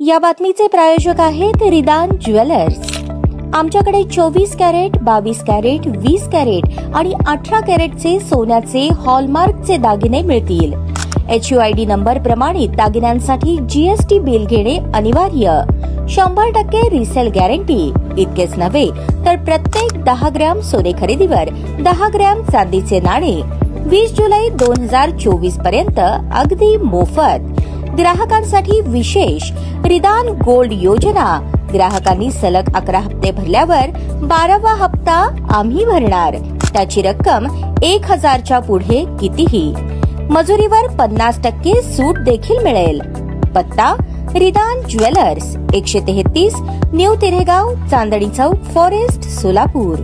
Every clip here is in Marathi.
या बातमीचे प्रायोजक आहेत रिदान ज्वेलर्स। आमच्याकडे 24 कॅरेट, 22 कॅरेट, 20 कॅरेट आणि 18 कॅरेटचे सोन्याचे हॉलमार्कचे दागिने मिळतील। HUID नंबर प्रमाणित दागिन्यांसाठी GST बिल घेणे अनिवार्य। 100% रिसेल गॅरंटी। इतकेच नव्हे तर प्रत्येक 10 ग्रॅम सोने खरेदीवर 10 ग्रॅम चांदीचे नाणे 20 जुलै 2024 पर्यंत अगदी मोफत। ग्राहकांसाठी विशेष रिदान गोल्ड योजना। ग्राहकांनी सलग 11 हप्ते भरल्यावर 12वा हप्ता आम्ही भरणार। त्याची रक्कम 1000च्या पुढे कितीही। मजुरीवर 50% सूट देखील मिळेल। पत्ता रिदान jewellers, 133 new तिरेगाव, Chandni Chowk, forest, Solapur.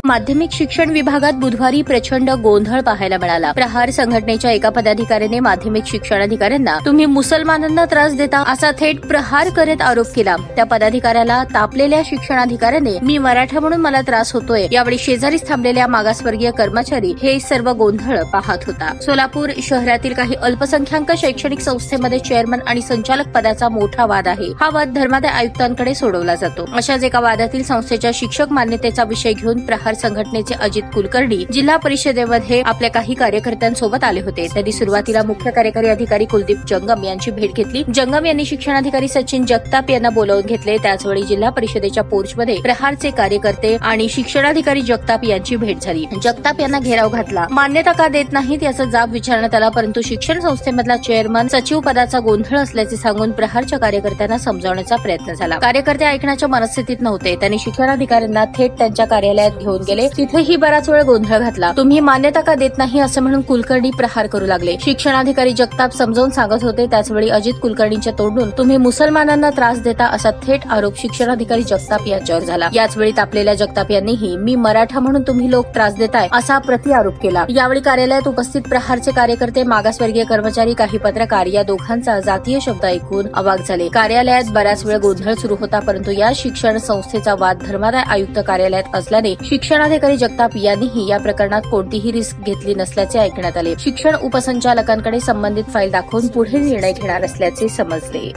माध्यमिक शिक्षण विभागात बुधवारी प्रचंड गोंधळ पाहायला मिळाला। प्रहार संघटनेच्या एका पदाधिकाऱ्याने माध्यमिक शिक्षणाधिकाऱ्यांना तुम्ही मुसलमानांना त्रास देता असा थेट प्रहार करत आरोप केला। त्या पदाधिकाऱ्याला तापलेल्या शिक्षणाधिकाऱ्याने मी मराठा म्हणून मला त्रास होतोय। यावेळी शेजारीच थांबलेल्या मागासवर्गीय कर्मचारी हे सर्व गोंधळ पाहत होता। सोलापूर शहरातील काही अल्पसंख्याक शैक्षणिक संस्थेमध्ये चेअरमन आणि संचालक पदाचा मोठा वाद आहे। हा वाद धर्मादाय आयुक्तांकडे सोडवला जातो। अशाच एका वादातील संस्थेच्या शिक्षक मान्यतेचा विषय घेऊन प्रहार संघटनेचे अजित कुलकर्णी जिल्हा परिषदेमध्ये आपल्या काही कार्यकर्त्यांसोबत आले होते। त्यांनी सुरुवातीला मुख्य कार्यकारी अधिकारी कुलदीप जंगम यांची भेट घेतली। जंगम यांनी शिक्षणाधिकारी सचिन जगताप यांना बोलावून घेतले। त्याचवेळी जिल्हा परिषदेच्या पोर्चमध्ये प्रहारचे कार्यकर्ते आणि शिक्षणाधिकारी जगताप यांची भेट झाली। जगताप यांना घेराव घातला। मान्यता का देत नाहीत याचा जाब विचारण्यात आला, परंतु शिक्षण संस्थेमधला चेअरमन सचिव पदाचा गोंधळ असल्याचे सांगून प्रहारच्या कार्यकर्त्यांना समजावण्याचा प्रयत्न झाला। कार्यकर्ते ऐकण्याच्या मनस्थितीत नव्हते। त्यांनी शिक्षणाधिकाऱ्यांना थेट त्यांच्या कार्यालयात घेऊन गेले। तिथेही बराच वेळ गोंधळ घातला। तुम्ही मान्यता का देत नाही असं म्हणून कुलकर्णी प्रहार करू लागले। शिक्षणाधिकारी जगताप समजावून सांगत होते। त्याचवेळी अजित कुलकर्णींच्या तोंडून तुम्ही मुसलमानांना त्रास देता असा थेट आरोप शिक्षणाधिकारी जगताप यांच्यावर झाला। याचवेळी तापलेल्या जगताप यांनीही मी मराठा म्हणून तुम्ही लोक त्रास देताय असा प्रतिआरोप केला। यावेळी कार्यालयात उपस्थित प्रहारचे कार्यकर्ते, मागासवर्गीय कर्मचारी, काही पत्रकार या दोघांचा जातीय शब्द ऐकून अवाक झाले। कार्यालयात बराच वेळ गोंधळ सुरू होता, परंतु या शिक्षण संस्थेचा वाद धर्मादाय आयुक्त कार्यालयात असल्याने शिक्षणाधिकारी जगताप यांनीही या प्रकरणात कोणतीही रिस्क घेतली नसल्याचे ऐकण्यात आले। शिक्षण उपसंचालकांकडे संबंधित फाईल दाखवून पुढे निर्णय घेणार असल्याचे समजले।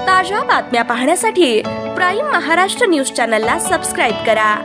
ताज्या बातम्या पाहण्यासाठी प्राईम महाराष्ट्र न्यूज चॅनलला सबस्क्राईब करा।